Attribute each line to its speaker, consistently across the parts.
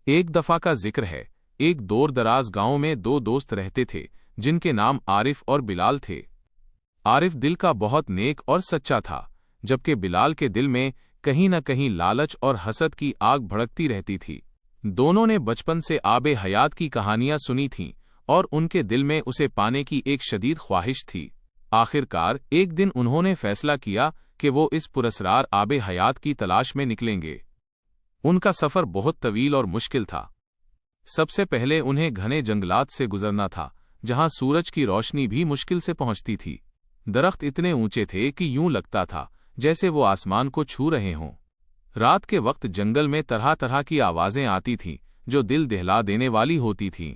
Speaker 1: ایک دفعہ کا ذکر ہے، ایک دور دراز گاؤں میں دو دوست رہتے تھے جن کے نام عارف اور بلال تھے۔ عارف دل کا بہت نیک اور سچا تھا، جبکہ بلال کے دل میں کہیں نہ کہیں لالچ اور حسد کی آگ بھڑکتی رہتی تھی۔ دونوں نے بچپن سے آب حیات کی کہانیاں سنی تھیں اور ان کے دل میں اسے پانے کی ایک شدید خواہش تھی۔ آخرکار ایک دن انہوں نے فیصلہ کیا کہ وہ اس پراسرار آب حیات کی تلاش میں نکلیں گے۔ ان کا سفر بہت طویل اور مشکل تھا۔ سب سے پہلے انہیں گھنے جنگلات سے گزرنا تھا، جہاں سورج کی روشنی بھی مشکل سے پہنچتی تھی۔ درخت اتنے اونچے تھے کہ یوں لگتا تھا جیسے وہ آسمان کو چھو رہے ہوں۔ رات کے وقت جنگل میں طرح طرح کی آوازیں آتی تھیں جو دل دہلا دینے والی ہوتی تھیں۔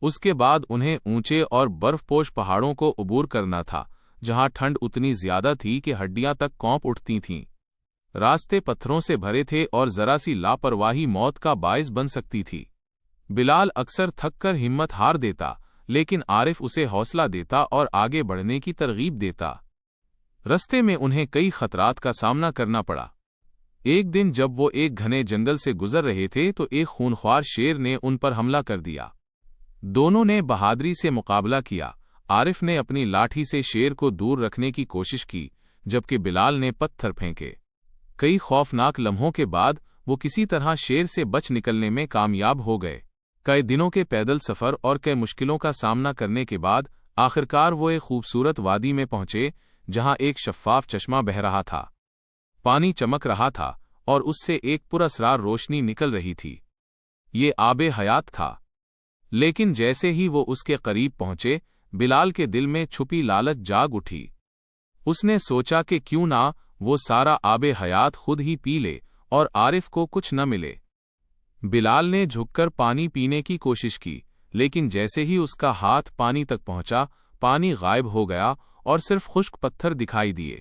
Speaker 1: اس کے بعد انہیں اونچے اور برف پوش پہاڑوں کو عبور کرنا تھا، جہاں ٹھنڈ اتنی زیادہ تھی کہ ہڈیاں تک کانپ اٹھتی تھیں۔ راستے پتھروں سے بھرے تھے اور ذرا سی لاپرواہی موت کا باعث بن سکتی تھی۔ بلال اکثر تھک کر ہمت ہار دیتا، لیکن عارف اسے حوصلہ دیتا اور آگے بڑھنے کی ترغیب دیتا۔ رستے میں انہیں کئی خطرات کا سامنا کرنا پڑا۔ ایک دن جب وہ ایک گھنے جنگل سے گزر رہے تھے تو ایک خونخوار شیر نے ان پر حملہ کر دیا۔ دونوں نے بہادری سے مقابلہ کیا۔ عارف نے اپنی لاٹھی سے شیر کو دور رکھنے کی کوشش کی، جبکہ بلال نے پتھر پھینکے۔ کئی خوفناک لمحوں کے بعد وہ کسی طرح شیر سے بچ نکلنے میں کامیاب ہو گئے۔ کئی دنوں کے پیدل سفر اور کئی مشکلوں کا سامنا کرنے کے بعد آخرکار وہ ایک خوبصورت وادی میں پہنچے، جہاں ایک شفاف چشمہ بہہ رہا تھا۔ پانی چمک رہا تھا اور اس سے ایک پراسرار روشنی نکل رہی تھی۔ یہ آب حیات تھا۔ لیکن جیسے ہی وہ اس کے قریب پہنچے، بلال کے دل میں چھپی لالچ جاگ اٹھی۔ اس نے سوچا کہ کیوں نہ وہ سارا آب حیات خود ہی پی لے اور عارف کو کچھ نہ ملے۔ بلال نے جھک کر پانی پینے کی کوشش کی، لیکن جیسے ہی اس کا ہاتھ پانی تک پہنچا، پانی غائب ہو گیا اور صرف خشک پتھر دکھائی دیے۔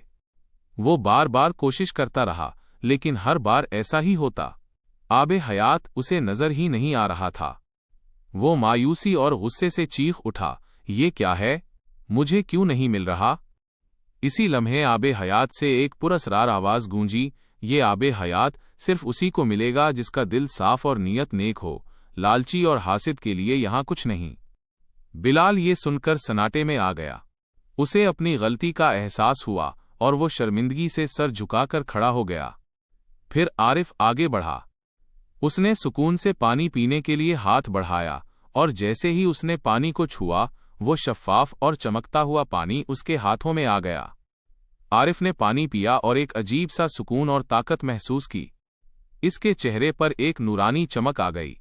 Speaker 1: وہ بار بار کوشش کرتا رہا، لیکن ہر بار ایسا ہی ہوتا۔ آب حیات اسے نظر ہی نہیں آ رہا تھا۔ وہ مایوسی اور غصے سے چیخ اٹھا، یہ کیا ہے؟ مجھے کیوں نہیں مل رہا؟ اسی لمحے آب حیات سے ایک پراسرار آواز گونجی، یہ آب حیات صرف اسی کو ملے گا جس کا دل صاف اور نیت نیک ہو، لالچی اور حاسد کے لیے یہاں کچھ نہیں۔ بلال یہ سن کر سناٹے میں آ گیا۔ اسے اپنی غلطی کا احساس ہوا اور وہ شرمندگی سے سر جھکا کر کھڑا ہو گیا۔ پھر عارف آگے بڑھا۔ اس نے سکون سے پانی پینے کے لیے ہاتھ بڑھایا، اور جیسے ہی اس نے پانی کو چھوا، وہ شفاف اور چمکتا ہوا پانی اس کے ہاتھوں میں آ گیا۔ عارف نے پانی پیا اور ایک عجیب سا سکون اور طاقت محسوس کی۔ اس کے چہرے پر ایک نورانی چمک آ گئی۔